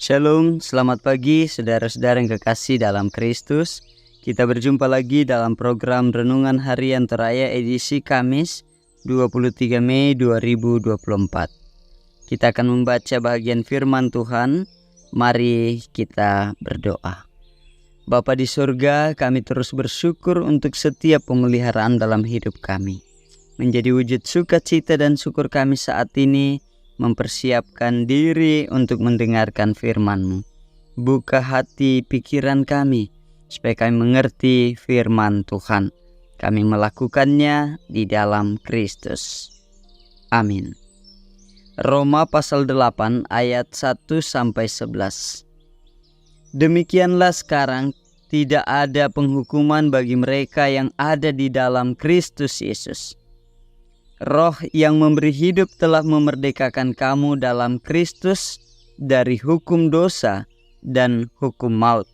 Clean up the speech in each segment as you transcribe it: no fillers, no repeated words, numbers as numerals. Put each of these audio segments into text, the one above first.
Shalom, selamat pagi saudara-saudara yang kekasih dalam Kristus. Kita berjumpa lagi dalam program Renungan Harian Toraya edisi Kamis 23 Mei 2024. Kita akan membaca bagian firman Tuhan. Mari kita berdoa. Bapa di surga, kami terus bersyukur untuk setiap pemeliharaan dalam hidup kami. Menjadi wujud sukacita dan syukur kami saat ini mempersiapkan diri untuk mendengarkan firman-Mu. Buka hati pikiran kami, supaya kami mengerti firman Tuhan. Kami melakukannya di dalam Kristus. Amin. Roma pasal 8 ayat 1-11. Demikianlah sekarang tidak ada penghukuman bagi mereka yang ada di dalam Kristus Yesus. Roh yang memberi hidup telah memerdekakan kamu dalam Kristus dari hukum dosa dan hukum maut.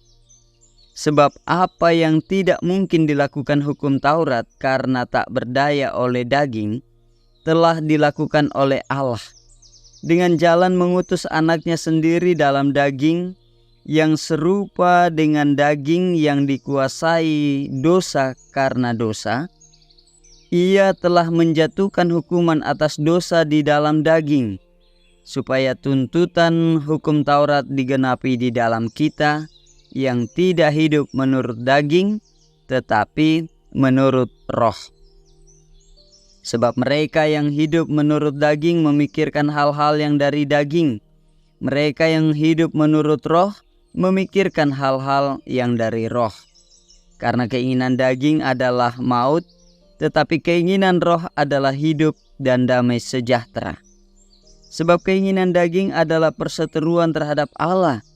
Sebab apa yang tidak mungkin dilakukan hukum Taurat karena tak berdaya oleh daging, telah dilakukan oleh Allah dengan jalan mengutus anaknya sendiri dalam daging yang serupa dengan daging yang dikuasai dosa karena dosa. Ia telah menjatuhkan hukuman atas dosa di dalam daging, supaya tuntutan hukum Taurat digenapi di dalam kita yang tidak hidup menurut daging, tetapi menurut roh. Sebab mereka yang hidup menurut daging memikirkan hal-hal yang dari daging. Mereka yang hidup menurut roh memikirkan hal-hal yang dari roh. Karena keinginan daging adalah maut, tetapi keinginan roh adalah hidup dan damai sejahtera. Sebab keinginan daging adalah perseteruan terhadap Allah,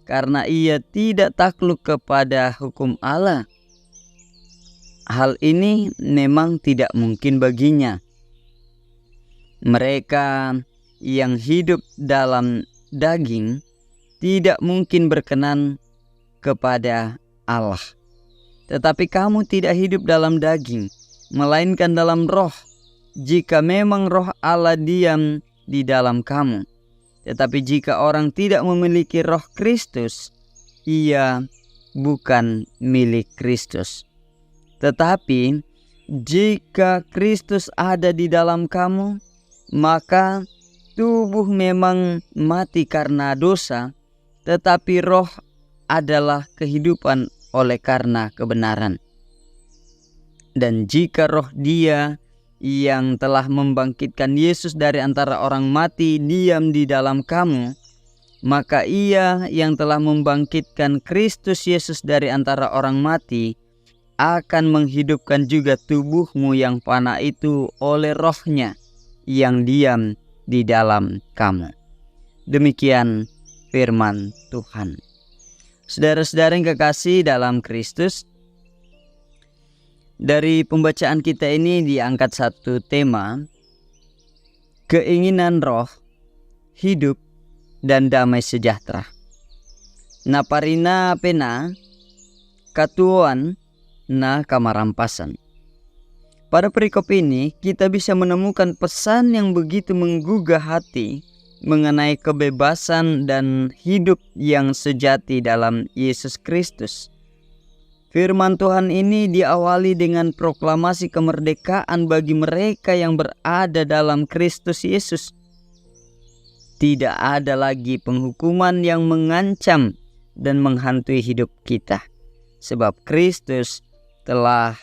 karena ia tidak takluk kepada hukum Allah. Hal ini memang tidak mungkin baginya. Mereka yang hidup dalam daging tidak mungkin berkenan kepada Allah. Tetapi kamu tidak hidup dalam daging, melainkan dalam roh, jika memang roh Allah diam di dalam kamu. Tetapi jika orang tidak memiliki roh Kristus, ia bukan milik Kristus. Tetapi jika Kristus ada di dalam kamu, maka tubuh memang mati karena dosa, tetapi roh adalah kehidupan oleh karena kebenaran. Dan jika roh Dia yang telah membangkitkan Yesus dari antara orang mati diam di dalam kamu, maka Ia yang telah membangkitkan Kristus Yesus dari antara orang mati akan menghidupkan juga tubuhmu yang fana itu oleh roh-Nya yang diam di dalam kamu. Demikian firman Tuhan. Saudara-saudara yang kekasih dalam Kristus, dari pembacaan kita ini diangkat satu tema, keinginan roh, hidup, dan damai sejahtera. Naparina pena, katuan, na kamarampasan. Pada perikop ini kita bisa menemukan pesan yang begitu menggugah hati mengenai kebebasan dan hidup yang sejati dalam Yesus Kristus. Firman Tuhan ini diawali dengan proklamasi kemerdekaan bagi mereka yang berada dalam Kristus Yesus. Tidak ada lagi penghukuman yang mengancam dan menghantui hidup kita, sebab Kristus telah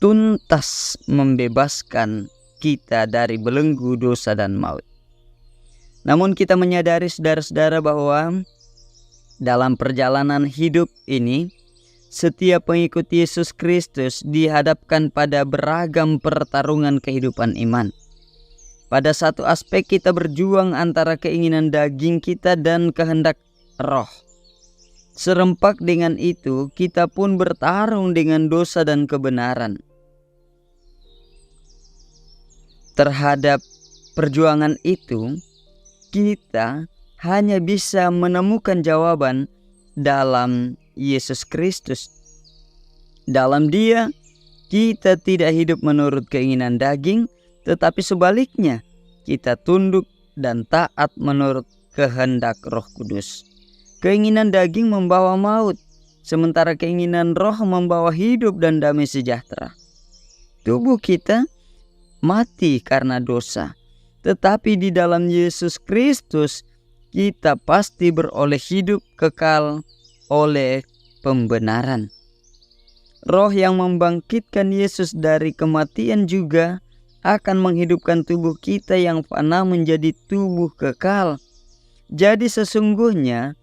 tuntas membebaskan kita dari belenggu dosa dan maut. Namun kita menyadari saudara-saudara bahwa dalam perjalanan hidup ini, setiap pengikut Yesus Kristus dihadapkan pada beragam pertarungan kehidupan iman. Pada satu aspek kita berjuang antara keinginan daging kita dan kehendak roh. Serempak dengan itu, kita pun bertarung dengan dosa dan kebenaran. Terhadap perjuangan itu, kita hanya bisa menemukan jawaban dalam Yesus Kristus. Dalam Dia, kita tidak hidup menurut keinginan daging, tetapi sebaliknya, kita tunduk dan taat menurut kehendak Roh Kudus. Keinginan daging membawa maut, sementara keinginan roh membawa hidup dan damai sejahtera. Tubuh kita mati karena dosa, tetapi di dalam Yesus Kristus kita pasti beroleh hidup kekal oleh pembenaran. Roh yang membangkitkan Yesus dari kematian juga akan menghidupkan tubuh kita yang fana menjadi tubuh kekal. Jadi sesungguhnya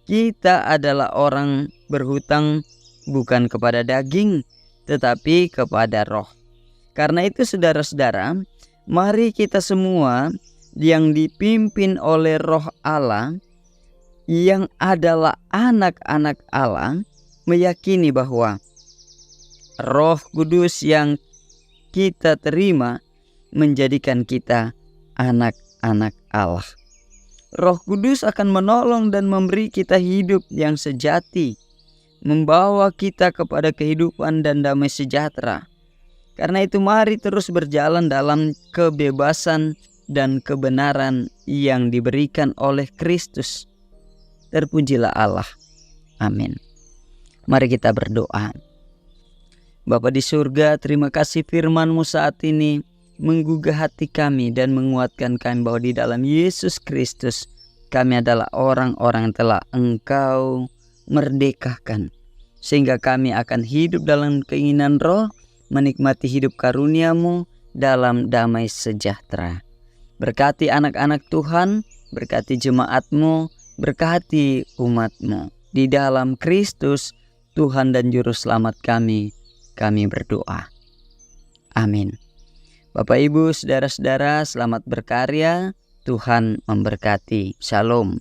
kita adalah orang berhutang bukan kepada daging, tetapi kepada roh. Karena itu saudara-saudara, mari kita semua yang dipimpin oleh Roh Allah, yang adalah anak-anak Allah, meyakini bahwa Roh Kudus yang kita terima menjadikan kita anak-anak Allah. Roh Kudus akan menolong dan memberi kita hidup yang sejati, membawa kita kepada kehidupan dan damai sejahtera. Karena itu mari terus berjalan dalam kebebasan dan kebenaran yang diberikan oleh Kristus. Terpujilah Allah. Amin. Mari kita berdoa. Bapa di surga, terima kasih firman-Mu saat ini menggugah hati kami dan menguatkan kami bahwa di dalam Yesus Kristus kami adalah orang-orang yang telah Engkau merdekakan, sehingga kami akan hidup dalam keinginan roh, menikmati hidup karunia-Mu dalam damai sejahtera. Berkati anak-anak Tuhan, berkati jemaat-Mu, berkati umat-Mu. Di dalam Kristus Tuhan dan Juru Selamat kami berdoa. Amin. Bapak, Ibu, saudara-saudara, selamat berkarya. Tuhan memberkati. Shalom.